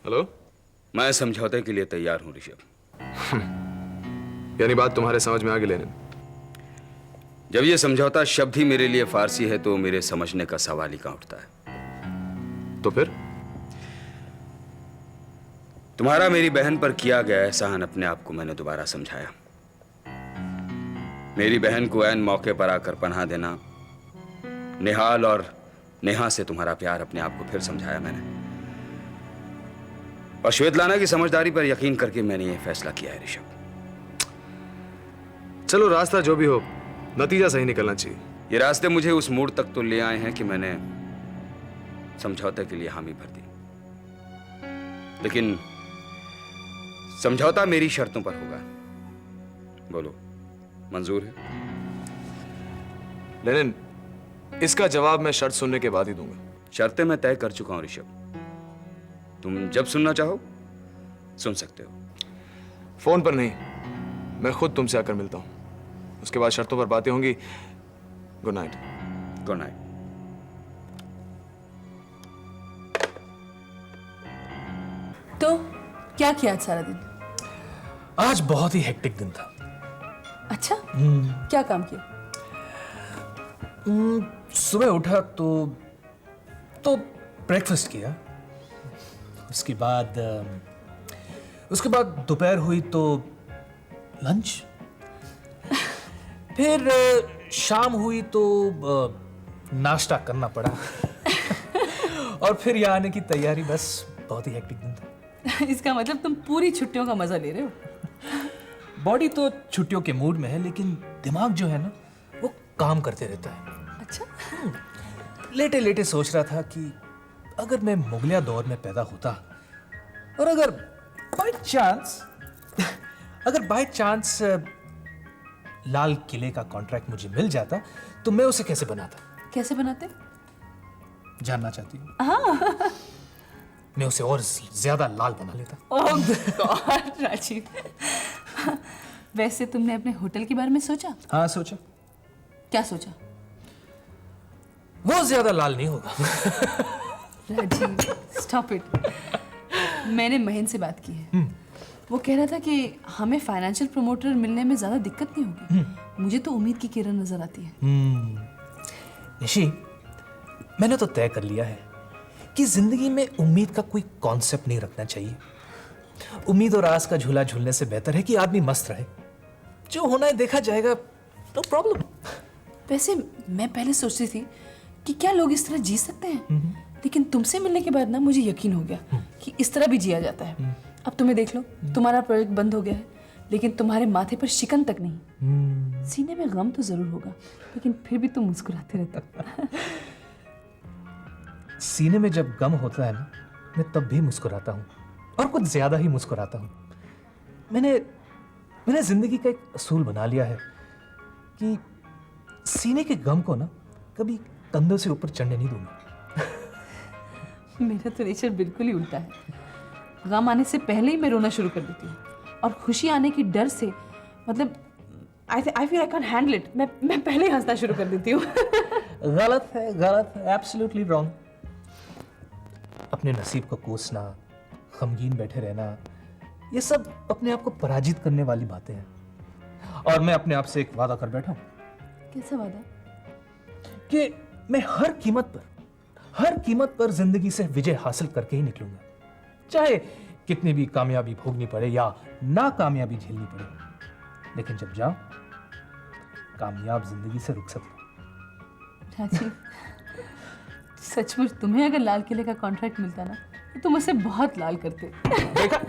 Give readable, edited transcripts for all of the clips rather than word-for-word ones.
Hello. मैं समझौते के लिए तैयार हूं ऋषभ। यानी बात तुम्हारे समझ में आ गई लेनिन। जब ये समझौता शब्द ही मेरे लिए फारसी है तो मेरे समझने का सवाल ही कहां उठता है। तो फिर तुम्हारा मेरी बहन पर किया गया एहसान अपने आप को मैंने दोबारा समझाया। मेरी बहन को ऐन मौके पर आकर पनाह देना, निहाल और नेहा से तुम्हारा प्यार, अपने आप को फिर समझाया मैंने। और श्वेतलाना की समझदारी पर यकीन करके मैंने यह फैसला किया है ऋषभ। चलो, रास्ता जो भी हो, नतीजा सही निकलना चाहिए। ये रास्ते मुझे उस मोड़ तक तो ले आए हैं कि मैंने समझौते के लिए हामी भर दी, लेकिन समझौता मेरी शर्तों पर होगा। बोलो, मंजूर है? लेनिन, इसका जवाब मैं शर्त सुनने के बाद ही दूंगा। शर्तें मैं तय कर चुका हूं ऋषभ। तुम जब सुनना चाहो सुन सकते हो। फोन पर नहीं, मैं खुद तुमसे आकर मिलता हूं, उसके बाद शर्तों पर बातें होंगी। Good night. Good night. तो क्या किया आज सारा दिन? आज बहुत ही हेक्टिक दिन था। अच्छा, क्या काम किया? सुबह उठा तो ब्रेकफास्ट किया। उसके बाद दोपहर हुई तो लंच। फिर शाम हुई तो नाश्ता करना पड़ा। और फिर यहाँ आने की तैयारी। बस बहुत ही हेक्टिक दिन था। इसका मतलब तुम पूरी छुट्टियों का मजा ले रहे हो। बॉडी तो छुट्टियों के मूड में है, लेकिन दिमाग जो है ना, वो काम करते रहता है। अच्छा, लेटे लेटे सोच रहा था कि अगर मैं मुगलिया दौर में पैदा होता और अगर बाय चांस लाल किले का कॉन्ट्रैक्ट मुझे मिल जाता तो मैं उसे कैसे बनाता। कैसे बनाते? जानना चाहती हूँ? हाँ। मैं उसे और ज्यादा लाल बना लेता। ओह गॉड राजीव, वैसे तुमने अपने होटल के बारे में सोचा? हाँ, सोचा। क्या सोचा? वो ज्यादा लाल नहीं होगा। Rajiv, stop it. मैंने महेंद्र से बात की है। वो कह रहा था कि हमें फाइनेंशियल प्रमोटर मिलने में ज्यादा दिक्कत नहीं होगी। मुझे तो उम्मीद की किरण नजर आती है। निशी, मैंने तो तय कर लिया है कि जिंदगी में उम्मीद का कोई कॉन्सेप्ट नहीं रखना चाहिए। उम्मीद और आस का झूला झूलने से बेहतर है कि आदमी मस्त रहे। जो होना है देखा जाएगा, नो प्रॉब्लम। वैसे मैं पहले सोचती थी कि क्या लोग इस तरह जी सकते हैं, लेकिन तुमसे मिलने के बाद ना मुझे यकीन हो गया कि इस तरह भी जिया जाता है। अब तुम्हें देख लो, तुम्हारा प्रोजेक्ट बंद हो गया है, लेकिन तुम्हारे माथे पर शिकन तक नहीं। सीने में गम तो जरूर होगा, लेकिन फिर भी तुम मुस्कुराते रहते हो। सीने में जब गम होता है ना, मैं तब भी मुस्कुराता हूँ, और कुछ ज्यादा ही मुस्कुराता हूँ। मैंने जिंदगी का एक असूल बना लिया है कि सीने के गम को ना कभी कंधों से ऊपर चढ़ने नहीं दूंगा। मेरा तो नेचर बिल्कुल ही उल्टा है। गम आने से पहले ही मैं रोना शुरू कर देती हूँ, और खुशी आने की डर से, मतलब I feel I can handle it, मैं पहले ही हंसना शुरू कर देती हूँ। गलत है, एब्सोल्युटली रॉन्ग। अपने नसीब को कोसना, गमगीन बैठे रहना, ये सब अपने आप को पराजित करने वाली बातें हैं। और मैं अपने आप से एक वादा कर बैठा हूं। कैसा वादा? कि मैं हर कीमत पर जिंदगी से विजय हासिल करके ही निकलूंगा, चाहे कितनी भी कामयाबी भोगनी पड़े या नाकामयाबी झेलनी पड़े। लेकिन जब जाओ, कामयाब जिंदगी से रुक सकूं। राजीव, सचमुच तुम्हें अगर लाल किले का कॉन्ट्रैक्ट मिलता ना, तो तुम उसे बहुत लाल करते।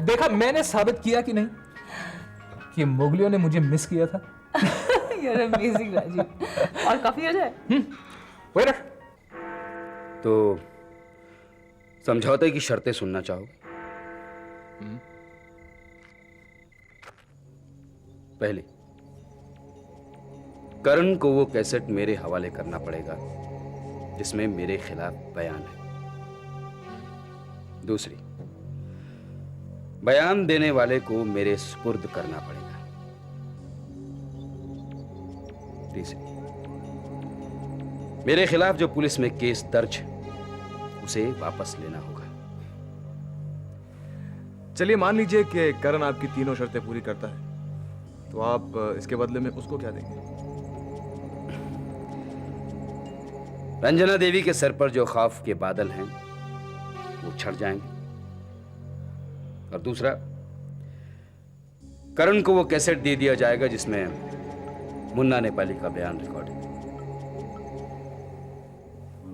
देखा मैंने साबित किया कि नहीं कि मुगलियों ने मुझे मिस किया था। You're amazing, Rajiv. और काफी हो जाए। वेटर। तो समझौते की शर्तें सुनना चाहोगे? पहली, करण को वो कैसेट मेरे हवाले करना पड़ेगा जिसमें मेरे खिलाफ बयान है। दूसरी, बयान देने वाले को मेरे सुपुर्द करना पड़ेगा। तीसरी, मेरे खिलाफ जो पुलिस में केस दर्ज है उसे वापस लेना होगा। चलिए मान लीजिए कि करण आपकी तीनों शर्तें पूरी करता है, तो आप इसके बदले में उसको क्या देंगे? रंजना देवी के सर पर जो खौफ के बादल हैं वो छट जाएंगे, और दूसरा, करण को वो कैसेट दे दिया जाएगा जिसमें मुन्ना नेपाली का बयान रिकॉर्ड है।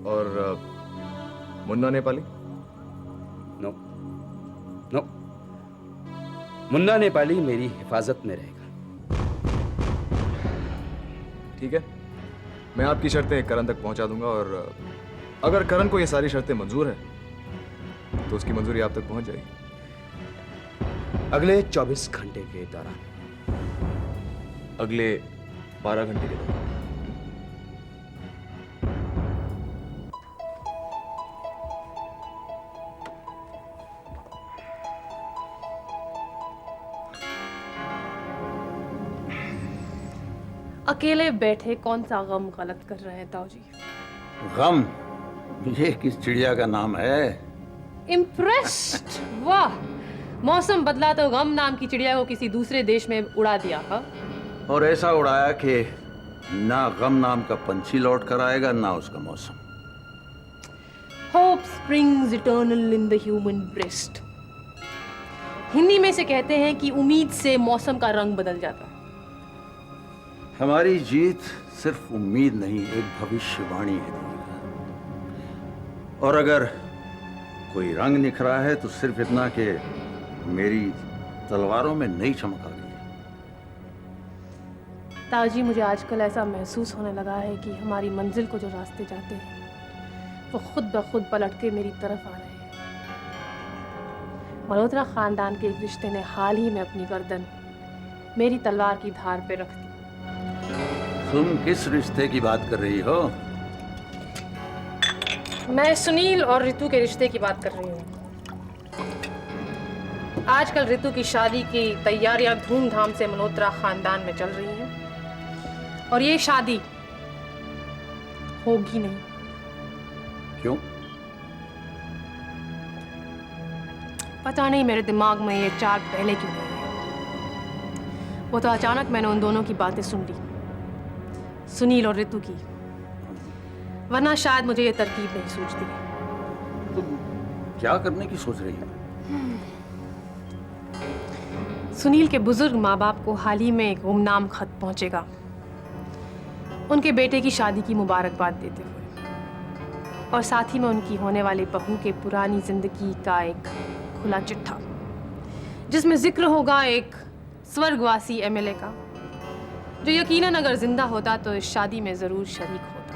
और मुन्ना नेपाली? नो नो, मुन्ना नेपाली मेरी हिफाजत में रहेगा। ठीक है, मैं आपकी शर्तें करण तक पहुंचा दूंगा, और अगर करण को ये सारी शर्तें मंजूर है तो उसकी मंजूरी आप तक पहुंच जाएगी। अगले 24 घंटे के दौरान। अगले 12 घंटे के दौरान। अकेले बैठे कौन सा गम गलत कर रहे हैं ताऊ जी? गम? ये किस चिड़िया का नाम है? इम्प्रेस्ड, वाह। मौसम बदला तो गम नाम की चिड़िया को किसी दूसरे देश में उड़ा दिया। हा? और ऐसा उड़ाया कि ना गम नाम का पंछी लौट कर आएगा ना उसका मौसम। Hope springs eternal in the human breast. Hindi में से कहते हैं कि उम्मीद से मौसम का रंग बदल जाता है। हमारी जीत सिर्फ उम्मीद नहीं, एक भविष्यवाणी है देवी। और अगर कोई रंग निखरा है तो सिर्फ इतना कि मेरी तलवारों में नई चमक आ गई है। ताजी, मुझे आजकल ऐसा महसूस होने लगा है कि हमारी मंजिल को जो रास्ते जाते हैं वो खुद ब खुद पलट के मेरी तरफ आ रहे हैं। मल्होत्रा खानदान के एक रिश्ते ने हाल ही में अपनी गर्दन मेरी तलवार की धार पे रख दी। तुम किस रिश्ते की बात कर रही हो? मैं सुनील और ऋतु के रिश्ते की बात कर रही हूँ। आजकल ऋतु की शादी की तैयारियां धूमधाम से मल्होत्रा खानदान में चल रही हैं, और ये शादी होगी नहीं। क्यों? पता नहीं मेरे दिमाग में ये चाक पहले क्यों नहीं है। वो तो अचानक मैंने उन दोनों की बातें सुन ली, सुनील और ऋतु की, वरना शायद मुझे ये तरकीब नहीं सूझती। तुम क्या करने की सोच रही हो? सुनील के बुजुर्ग माँ बाप को हाल ही में एक गुमनाम खत पहुंचेगा, उनके बेटे की शादी की मुबारकबाद देते हुए, और साथ ही में उनकी होने वाली बहू के पुरानी जिंदगी का एक खुला चिट्ठा, जिसमें जिक्र होगा एक स्वर्गवासी एमएलए का, जो यकीनन अगर जिंदा होता तो इस शादी में जरूर शरीक होता।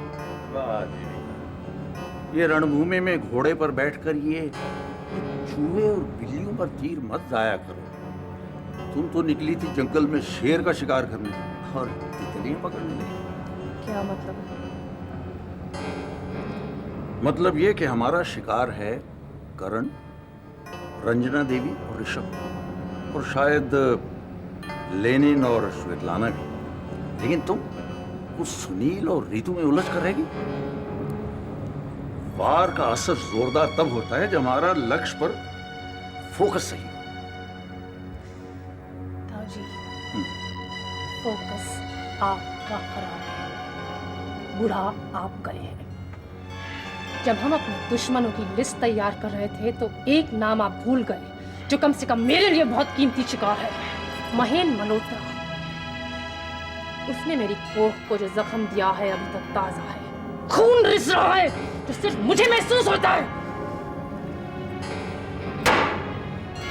वाह देवी, ये रणभूमि में घोड़े पर बैठकर ये चूहे और बिल्लियों पर तीर मत जाया करो। तुम तो निकली थी जंगल में शेर का शिकार करने, और तितलियां पकड़ने लगी। क्या मतलब? मतलब ये कि हमारा शिकार है करण, रंजना देवी और ऋषभ, और शायद लेनिन और श्वेतलाना भी। लेकिन तुम उस सुनील और ऋतु में उलझ कर रहेगी। वार का असर जोरदार तब होता है जब हमारा लक्ष्य पर फोकस सही हो। ताऊ जी, फोकस आपका खराब है, बुढ़ा आप गए हैं। जब हम अपने दुश्मनों की लिस्ट तैयार कर रहे थे तो एक नाम आप भूल गए, जो कम से कम मेरे लिए बहुत कीमती शिकार है, महेन मल्होत्रा। उसने मेरी कोख को जो जख्म दिया है अभी तक ताजा है, खून रिस रहा है जो सिर्फ मुझे महसूस होता है।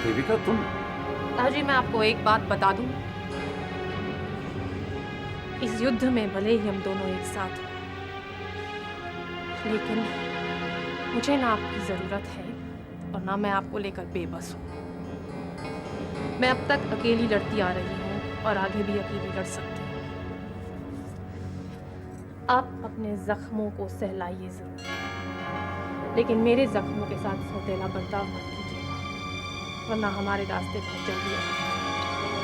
देविका, तुम ताजी, मैं आपको एक बात बता दूं, इस युद्ध में भले ही हम दोनों एक साथ हैं, लेकिन मुझे ना आपकी जरूरत है और ना मैं आपको लेकर बेबस हूं। मैं अब तक अकेली लड़ती आ रही हूं और आगे भी अकेली लड़ सकती हूँ। आप अपने जख्मों को सहलाइए जरूर, लेकिन मेरे जख्मों के साथ सौतेला बर्ताव मत कीजिएगा, वरना हमारे रास्ते बहुत जल्दी आएंगे।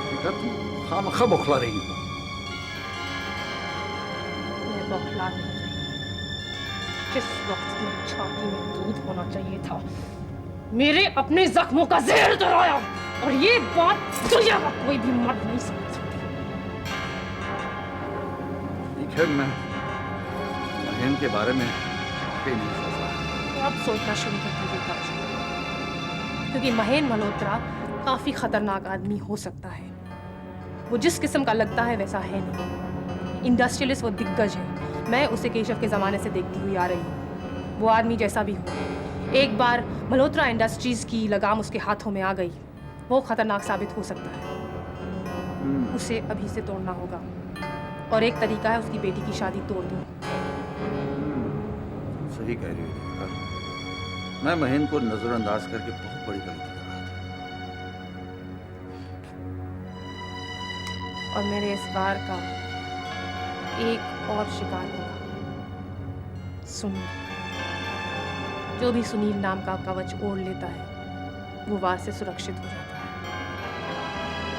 देविका, तुम खामखा बौखला रही हो। मैं बौखला नहीं रही। जिस वक्त मेरी छाती में दूध होना चाहिए था, मेरे अपने जख्मों का जहर चढ़ाया। और ये बात दुनिया का कोई भी मर्द नहीं समझ सकता। ठीक है, मैं महेन के बारे में वाकई नहीं सोच रहा। तो अब सोचना शुरू कर दीजिए ताज, क्योंकि महेन मल्होत्रा काफी खतरनाक आदमी हो सकता है। वो जिस किस्म का लगता है वैसा है नहीं। इंडस्ट्रियलिस्ट वो दिग्गज है। मैं उसे केशव के ज़माने से देखती हुई आ रही हूँ। वो आदमी जैसा भी हो, एक बार मल्होत्रा इंडस्ट्रीज की लगाम उसके हाथों में आ गई, वो खतरनाक साबित हो सकता है। उसे अभी से तोड़ना होगा, और एक तरीका है उसकी बेटी की शादी तोड़ दूँ। सही कह रही हो। मैं महेन को नजरअंदाज करके बहुत बड़ी गलती कर रहा था। और मेरे इस बार का एक और शिकार होगा, सुनील। जो भी सुनील नाम का कवच ओढ़ लेता है वो वार से सुरक्षित हो जाता है।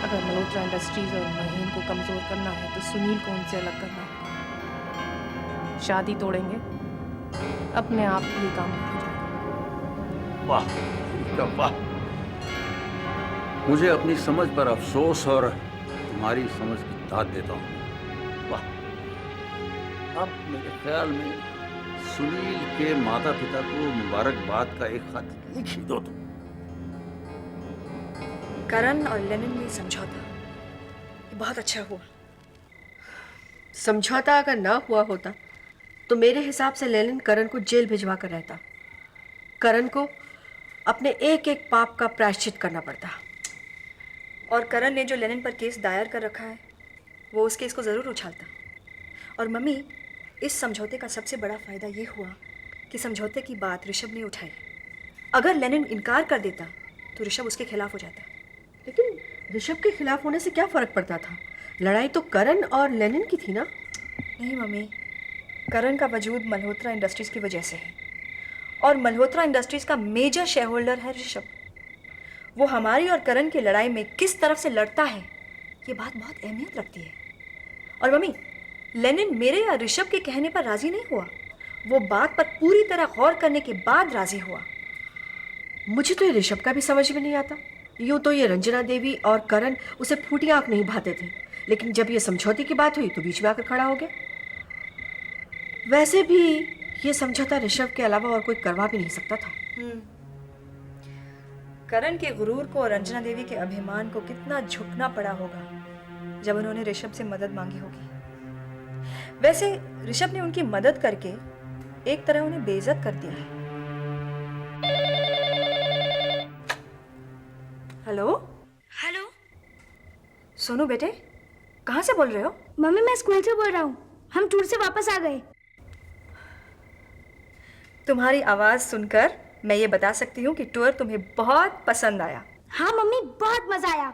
अगर मल्होत्रा इंडस्ट्रीज और महेन को कमजोर करना है तो सुनील को उनसे अलग करना होगा। शादी तोड़ेंगे, अपने आप ये काम हो जाएगा। वाह, वाह। मुझे अपनी समझ पर अफसोस और तुम्हारी समझ की दाद देता हूँ। वाह। अब मेरे ख्याल में सुनील के माता पिता को मुबारकबाद का एक खत लिख ही दो तुम। करण और लेनिन में समझौता, ये बहुत अच्छा हुआ। समझौता अगर ना हुआ होता तो मेरे हिसाब से लेनिन करण को जेल भिजवा कर रहता। करण को अपने एक एक पाप का प्रायश्चित करना पड़ता। और करण ने जो लेनिन पर केस दायर कर रखा है वो उस केस को ज़रूर उछालता। और मम्मी, इस समझौते का सबसे बड़ा फ़ायदा ये हुआ कि समझौते की बात ऋषभ ने उठाई। अगर लेनिन इनकार कर देता तो ऋषभ उसके खिलाफ हो जाता। लेकिन ऋषभ के खिलाफ होने से क्या फ़र्क पड़ता था? लड़ाई तो करण और लेनिन की थी ना। नहीं मम्मी, करण का वजूद मल्होत्रा इंडस्ट्रीज़ की वजह से है, और मल्होत्रा इंडस्ट्रीज़ का मेजर शेयर होल्डर है ऋषभ। वो हमारी और करण की लड़ाई में किस तरफ से लड़ता है ये बात बहुत अहमियत रखती है। और मम्मी, लेनिन मेरे या ऋषभ के कहने पर राज़ी नहीं हुआ, वो बात पर पूरी तरह गौर करने के बाद राज़ी हुआ। मुझे तो ये ऋषभ का भी समझ में नहीं आता। यूँ तो ये रंजना देवी और करण उसे फूटी आँख नहीं भाते थे, लेकिन जब ये समझौते की बात हुई तो बीच में आकर खड़ा हो गया। वैसे भी ये समझौता ऋषभ के अलावा और कोई करवा भी नहीं सकता था। करण के गुरूर को और रंजना देवी के अभिमान को कितना झुकना पड़ा होगा जब उन्होंने ऋषभ से मदद मांगी होगी। वैसे ऋषभ ने उनकी मदद करके एक तरह उन्हें बेइज्जत कर दिया है। हेलो हेलो सोनू बेटे, कहाँ से बोल रहे हो? मम्मी, मैं स्कूल से बोल रहा हूँ। हम टूर से वापस आ गए। तुम्हारी आवाज़ सुनकर मैं ये बता सकती हूँ कि टूर तुम्हें बहुत पसंद आया। हाँ मम्मी, बहुत मज़ा आया।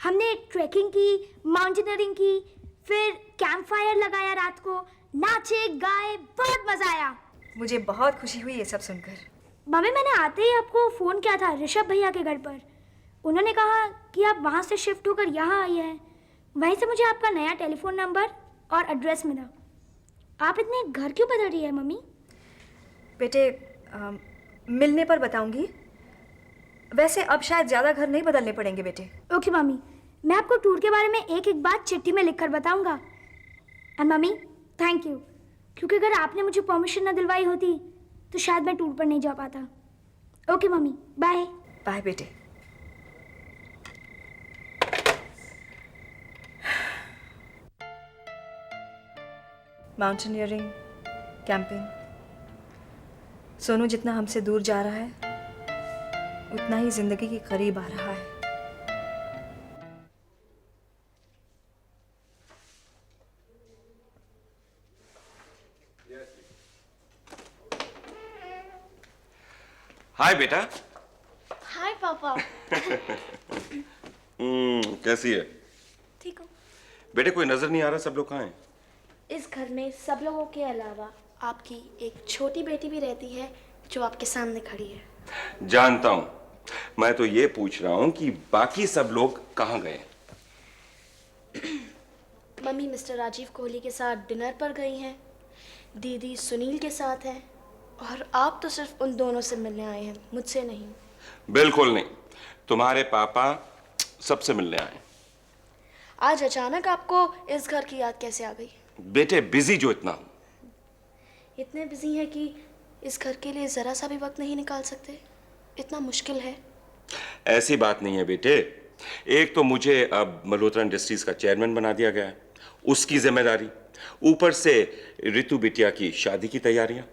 हमने ट्रैकिंग की, माउंटेनियरिंग की, फिर कैंप फायर लगाया रात को, नाचे गाए, बहुत मज़ा आया। मुझे बहुत खुशी हुई ये सब सुनकर। मम्मी, मैंने आते ही आपको फ़ोन किया था ऋषभ भैया के घर पर। उन्होंने कहा कि आप वहाँ से शिफ्ट होकर यहाँ आई हैं। वहीं से मुझे आपका नया टेलीफोन नंबर और एड्रेस मिला। आप इतने घर क्यों बदल रही है मम्मी? बेटे, मिलने पर बताऊंगी। वैसे अब शायद ज़्यादा घर नहीं बदलने पड़ेंगे बेटे। ओके मम्मी, मैं आपको टूर के बारे में एक एक बात चिट्ठी में लिखकर बताऊंगा। एंड मम्मी, थैंक यू, क्योंकि अगर आपने मुझे परमिशन न दिलवाई होती तो शायद मैं टूर पर नहीं जा पाता। Okay mummy, bye. बाय बेटे। माउंटेनियरिंग, कैंपिंग, सोनू जितना हमसे दूर जा रहा है उतना ही जिंदगी के करीब आ रहा है। हाय बेटा। हाय पापा। कैसी है? ठीक हो? बेटे कोई नजर नहीं आ रहा, सब लोग कहाँ हैं? इस घर में सब लोगों के अलावा आपकी एक छोटी बेटी भी रहती है जो आपके सामने खड़ी है। जानता हूँ, मैं तो ये पूछ रहा हूँ कि बाकी सब लोग कहाँ गए? मम्मी मिस्टर राजीव कोहली के साथ डिनर पर गई हैं, दीदी सुनील के साथ हैं, और आप तो सिर्फ उन दोनों से मिलने आए हैं, मुझसे नहीं। बिल्कुल नहीं। तुम्हारे पापा सबसे मिलने आए। आज अचानक आपको इस घर की याद कैसे आ गई? बेटे बिजी जो इतना हूं। इतने बिजी हैं कि इस घर के लिए जरा सा भी वक्त नहीं निकाल सकते? इतना मुश्किल है? ऐसी बात नहीं है बेटे। एक तो मुझे अब मल्होत्रा इंडस्ट्रीज का चेयरमैन बना दिया गया है, उसकी जिम्मेदारी, ऊपर से रितु बिटिया की शादी की तैयारियां।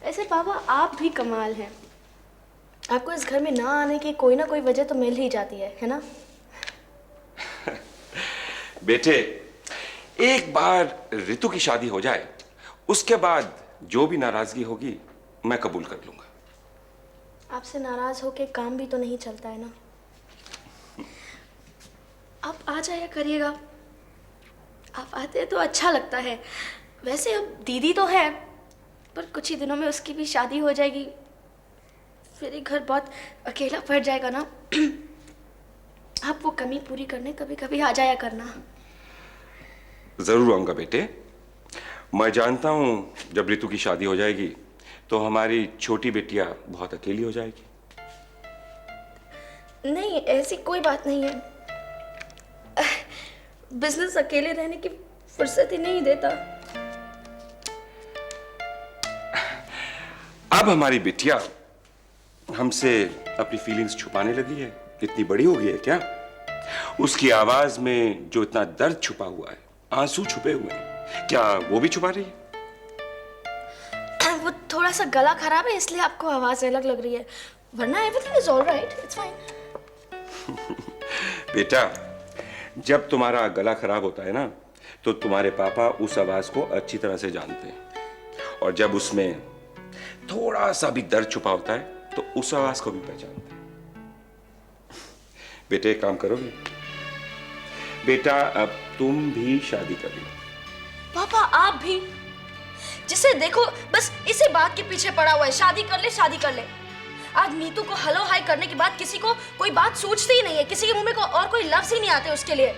ऐसे पापा आप भी कमाल हैं। आपको इस घर में ना आने की कोई ना कोई वजह तो मिल ही जाती है ना? बेटे एक बार रितु की शादी हो जाए, उसके बाद जो भी नाराजगी होगी मैं कबूल कर लूंगा। आपसे नाराज होके काम भी तो नहीं चलता है ना। आप आ जाया करिएगा, आप आते हैं तो अच्छा लगता है। वैसे अब दीदी तो है, पर कुछ ही दिनों में उसकी भी शादी हो जाएगी, फिर ये घर बहुत अकेला पड़ जाएगा ना। आप वो कमी पूरी करने कभी कभी आ जाया करना। जरूर आऊंगा बेटे। मैं जानता हूं जब रितु की शादी हो जाएगी तो हमारी छोटी बेटिया बहुत अकेली हो जाएगी। नहीं, ऐसी कोई बात नहीं है। बिजनेस अकेले रहने की फुर्सत ही नहीं देता। अब हमारी बिटिया हमसे अपनी फीलिंग्स छुपाने लगी है। इतनी बड़ी हो गई है क्या? उसकी आवाज में जो इतना दर्द छुपा हुआ है, आंसू छुपे हुए हैं, क्या वो भी छुपा रही है? वो थोड़ा सा गला खराब है इसलिए आपको आवाज अलग लग रही है, वरना everything is alright, it's fine. बेटा जब तुम्हारा गला खराब होता है ना तो तुम्हारे पापा उस आवाज को अच्छी तरह से जानते हैं, और जब उसमें थोड़ा सा भी दर्द छुपा होता है तो उस आवाज को भी पहचानते हैं। बेटे एक काम करोगे? बेटा अब तुम भी शादी कर लो। पापा आप भी? जिसे देखो बस इसी बात के पीछे पड़ा हुआ है, शादी कर ले शादी कर ले। आज नीतू को हेलो हाय करने के बाद किसी को कोई बात सोचती ही नहीं है, किसी के मुंह में और कोई लफ्ज ही नहीं आते उसके लिए।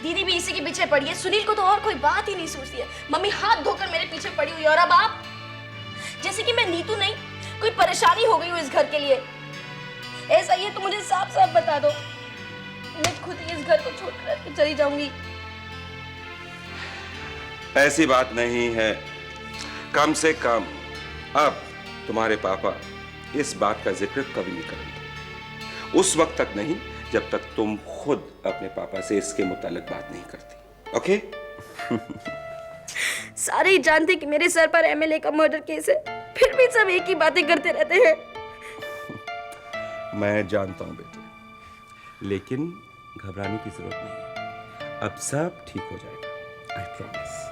दीदी भी इसी के पीछे पड़ी है, सुनील को तो और कोई बात ही नहीं सोचती है, मम्मी हाथ धोकर मेरे पीछे पड़ी हुई है, और अब आप? जैसे कि मैं नीतू नहीं, कोई परेशानी हो गई हो इस घर के लिए। ऐसा ही है तो मुझे साफ साफ बता दो, मैं खुद ही इस घर को छोड़कर चली जाऊंगी। ऐसी बात नहीं है। कम से कम अब तुम्हारे पापा इस बात का जिक्र कभी नहीं करेंगे, उस वक्त तक नहीं जब तक तुम खुद अपने पापा से इसके मुतालिक बात नहीं करती। ओके? सारे ही जानते कि मेरे सर पर एमएलए का मर्डर केस है, फिर भी सब एक ही बातें करते रहते हैं। मैं जानता हूं बेटे, लेकिन घबराने की जरूरत नहीं है। अब सब ठीक हो जाएगा, आई प्रॉमिस।